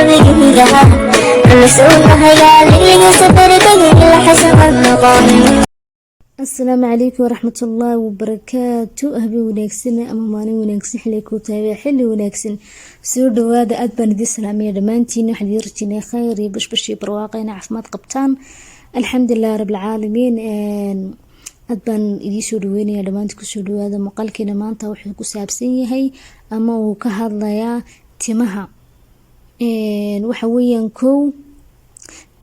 بجيلها المسؤولها يا اللي سفرك إلا حسب النظام. السلام عليكم ورحمة الله وبركاته. أهبي وناكسن أما ماني وناكسن حليكو تابع حلي وناكسن سور دوادا أدبان دي سلامية دمانتين وحد يرجيني خير يبشبشي برواقين عفمات قبطان الحمد لله رب العالمين. أدبان إدي سور دويني دمانتكو سور دوادا مقالكينا مانتا وحدكو سابسيني هاي أما وكهاد ليا تمها وحويا كو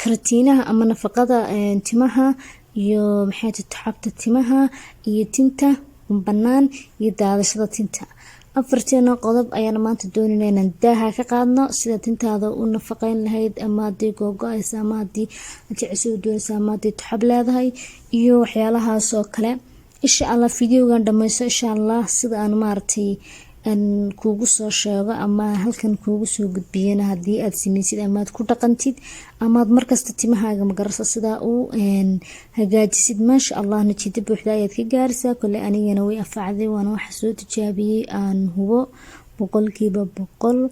كرتينها أما نفقada timaha iyo maxay taxabta timaha iyo tinta banaan iyo daadashada tinta. afarteena qodob ayaan maanta doonaynaa inaan daaha ka qaadno sida tintaada u nafaqeyn lahayd ama hadii googo'aysa ama hadii jicisuhu doonaysa ama hadii taxab leedahay iyo waxyaalahaas oo kale. insha Allah videogan dhamayso insha Allah sida aan maartay an kuugu soo sheego ama halkan kuugu soo gudbiyana hadii aad sameeysid ama aad ku dhaqantid ama aad markasta timahaaga magarasa sida uu hagaajisid ma sha Allah natiijo buuxda ayaad ka gaaraysaa. kale anigana way afacday waan wax soo tijaabiyay aan hubo 100%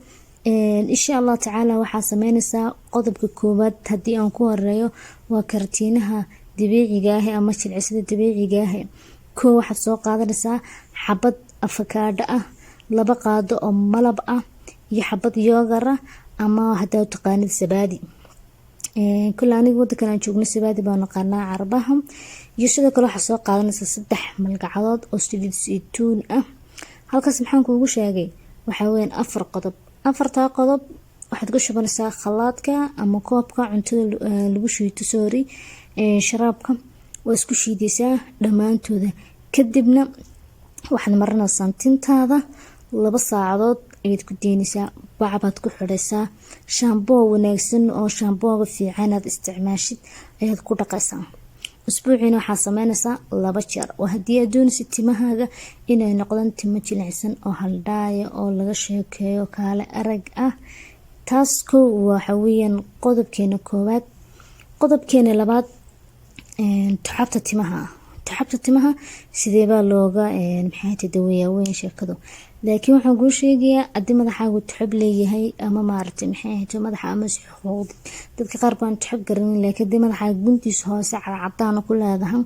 insha Allah taala waxa sameynaysaa qodobka koobaad hadii aan ku horeeyo waa kartiinaha dabiiciga ah ama jilcisada dabiiciga ah. waxaad soo qaadanaysaa xabad avocado ah, 2 qaado oo malab ah iyo xabad yogurt ah ama hadaa taqaanid sabaadi. kula aniga wadankan aan joogno sabaadi baan naqaanaa Carabaha. iyo sidoo kale waxa soo qaadanaysaa 3 malgacadood oo saliid saytuun ah. halkaas maxaan kuugu sheegay waxa weyn 4 qodob. 4ta qodob waxaad ku shubanaysaa khalaadka ama koobka cuntada lagu shiito sharaabka waa isku shiidaysaa dhamaantooda kadibna waxaad marinaysaa tintaada 2 saacadood ayaad ku deynaysaa bacbaad ku xidhaysaa shaamboo wanaagsan oo shaambooga fiican aad isticmaashid ayaad ku dhaqaysaa. usbuuciina waxaa sameynaysaa 2 jeer. oo hadii aad doonaysid timahaaga inay noqdaan timo jilicsan oo haldhaaya oo laga sheekeeyo kaale arag ah taas waxa weeyaan qodobkeena koowaad. qodobkeena labaad taxabta timaha sidee baa looga maxay daweeyaa weyn sheekado. laakiin waxaan ku sheegayaa hadii madaxaagu taxab leeyahay ama maartay maxay madaxa ama xuquuq dadka qaar baan taxab garanin laakiin hadii madaxaaga guntiisa hoose cadaan ku leedahay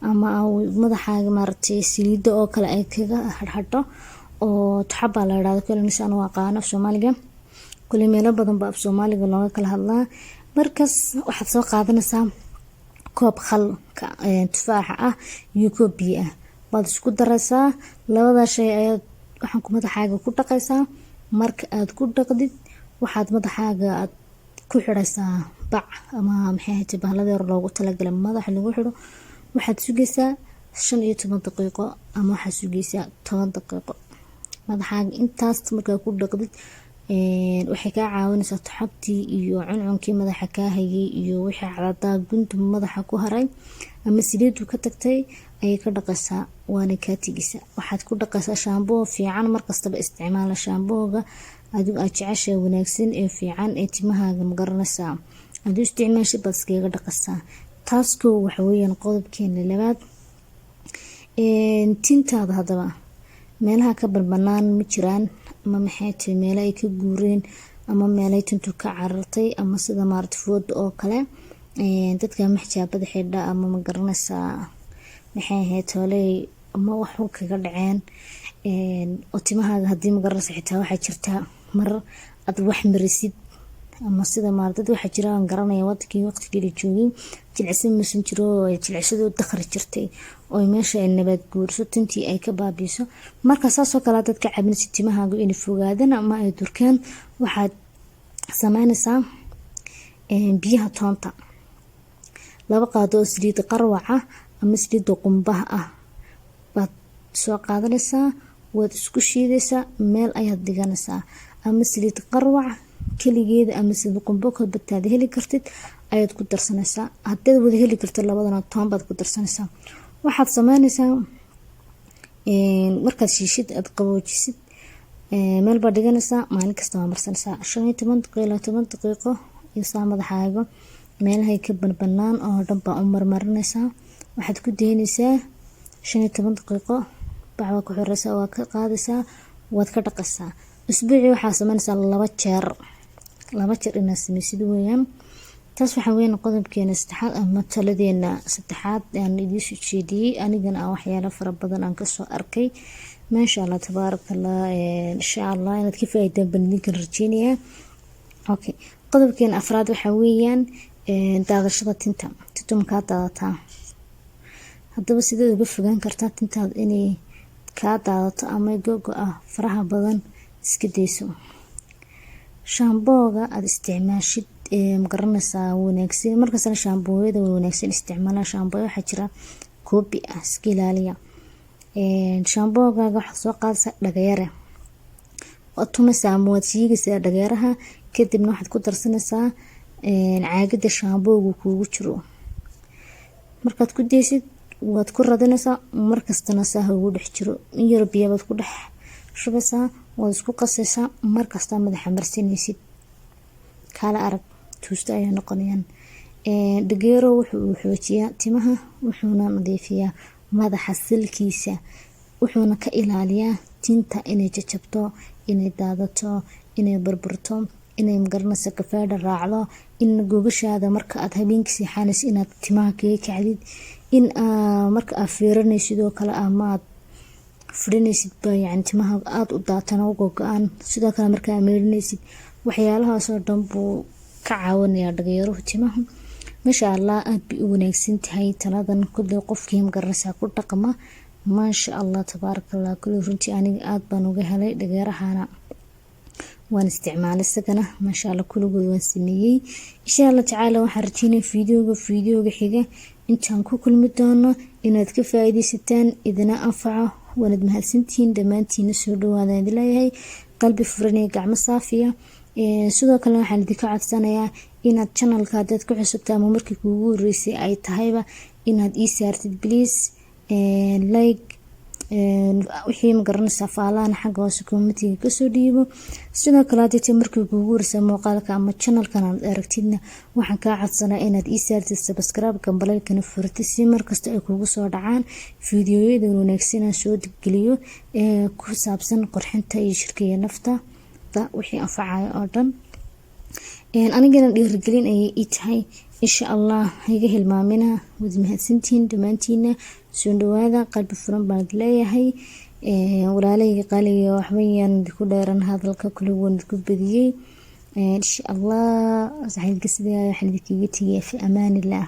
ama madaxaaga maartay saliido oo kale ay kaga hadhadho oo taxab la yiraahdo kale nisaan waa qaano Soomaaliga kule meelo badan baa Soomaaliga looga kala hadlaa. markaas waxaad soo qaadanaysaa koob khalka tufaax ah iyo koob biyo ah baad isku daraysaa. labada shay ayaad waxaan ku madaxaaga ku dhaqaysaa. marka aad ku dhaqdid waxaad madaxaaga aad ku xiraysaa bac ama maxay tahay bahalada yar loogu talagalay madaxa lagu xiro. waxaad sugaysaa 15 daqiiqo ama waxaad sugaysaa 10 daqiiqo. madaxaaga intaas marka ku dhaqdid waxay ka caawinaysaa taxabtii iyo cuncunkii madaxa ka hayay iyo wixii cadada gunta madaxa ku haray ama saliidu ka tagtay ayay ka dhaqaysaa waana ka tigisa. waxaad ku dhaqaysaa shaamboo fiican markastaba isticmaal shaambooga adigu aad jeceshay wanaagsan ee fiican ee timahaaga magaranaysaa adigu isticmaashid bad iskaga dhaqaysaa. taas waxa weeyaan qodobkeena labaad. tintaada hadaba meelaha ka banaan ma jiraan ama maxay tahay meel ay ka guureen ama meel ay tintu ka carartay ama sida maartay food oo kale dadka maxjaabada xidha ama ma garanaysaa maxay ahayd hoolee ama wax kaga dhaceen oo timahaaga hadii ma garanaysaa xitaa waxa jirta mar ad wax marisid ama sida maartay waxa jiraan garanaya waqtigii la joogay jilcisan masan jiro jilcisadu dakhri jirtay oo meesha ay nabad guurso tintii ay ka baabiiso. marka saasoo kala dadka cabinaysa timahaaga in fogaadana ama ay durkaan waxaad sameynaysaa biyaha toonta 2 qaado oo saliid qarwaca ama saliid qumbaha ah baad soo qaadanaysaa waad isku shiidaysaa meel ayaad dhiganaysaa ama saliid qarwaca kaligeeda ama saliid qumbo ka badtaad heli kartid ayaad ku darsanaysaa. hadii wada heli kartid labadana toon baad ku darsanaysaa. waxaad sameynaysaa markaad shiishid aad qaboojisid meel baad dhiganaysaa maalin kasta waa marsanaysaa 15 daqiiqo 10 daqiiqo iyo madaxaaga meelahay ka banaan oo dhan baa u marmarinaysaa. waxaad ku deynaysaa 15 daqiiqo bacba ku xiraysaa waa ka qaadaysaa waad ka dhaqaysaa. usbuuci waxaa sameynaysaa 2 jeer 2 jeer inaad sameysid weeyaan. taas waxa weyn qodobkeena saddexaad ama taladeena saddexaad aan idin soo jeediyay anigana waxyaalo fara badan aan ka soo arkay maasha Allah tabarakallah insha Allah inaad ka faa'iideen bandhigkan rajeynaya. okay qodobkeena afraad waxa weeyaan daadashada tinta marka daadataa haddaba sidee uga fogaan kartaa tintaada inay ka daadato ama gogo faraha badan iska dayso. shaambooga aad isticmaashid magaranaysaa wanaagsan markaasna shaambooyada wanaagsan isticmaala shaambooyo waxa jira koobi iska ilaaliya. shaambooga waxa soo qaadaysa dhagayare oo tumaysa ama waad shiigaysaa dhagayaraha kadibna waxaad ku darsanaysaa caagada shaambooga kuugu jiro markaad ku deysid waad ku radinaysaa markastana saa ugu dhex jiro in yar biyo baad ku dhex shubaysaa waad isku qasaysaa markasta madaxa marsanaysid kala arag tuusta ay noqonayaan. dhagayaro wuxuu xoojiyaa timaha wuxuuna nadiifiyaa madaxa silkiisa wuxuuna ka ilaaliyaa tinta inay jajabto inay daadato inay burburto inay magaranaysa kafaadha raacdo in gogashaada marka aad habeenkii seexanaysid inaad timaha kaga kacdid in marka aad fiirinaysid sidoo kale ama aad fidinaysid yani timaha aad u daatana uga go'an sidoo kale marka aad meerinaysid waxyaalahaas oo dhan buu ka caawinayaa dhagayaruhu timaha masha Allah aad bay u wanaagsan tahay taladan kulli qofkii magaranaysa ku dhaqma masha Allah tabarakallah kulli runtii aniga aad baan uga helay dhagayarahana waan isticmaalay sagana masha Allah kulligood waan sameeyay insha Allah tacaala waxaan rajeynayaa fiidiyooga xiga intaan ku kulmi doono inaad ka faa'iideysataan idina anfaco waanad mahadsantihiin dhammaantiin soo dhawaada idin leeyahay qalbi furan iyo gacmo saafiya. sidoo kale waxaan idinka codsanayaa inaad channelka dad ku cusubtaa ama markii kuugu horeysay ay tahayba inaad ii saartid please like wixii magaranaysaa faalaan xagga hoose community ka soo dhiibo. sidoo kale hadii markii kuugu horeysay muuqaalka ama channelkan aad aragtidna waxaan ka codsanaa inaad ii saartid subscribe gambalelkana furtid si markasta ay kuugu soo dhacaan fiidiyoyada wanaagsan aan soo geliyo ku saabsan qurxinta iyo shirkiga nafta wixii anfacayo oo dhan anigana dhiirigelin ayay ii tahay insha Allah iga hilmaamina wad mahadsantihiin dhammaantiina soo dhawaada qalbi furan baan leeyahay walaalayga qaaliga waxbayaan ku dheeran hadalka kulligood ku badiyay insha Allah saxid gasdiga waxaan idinkaga tagay fi amaanillah.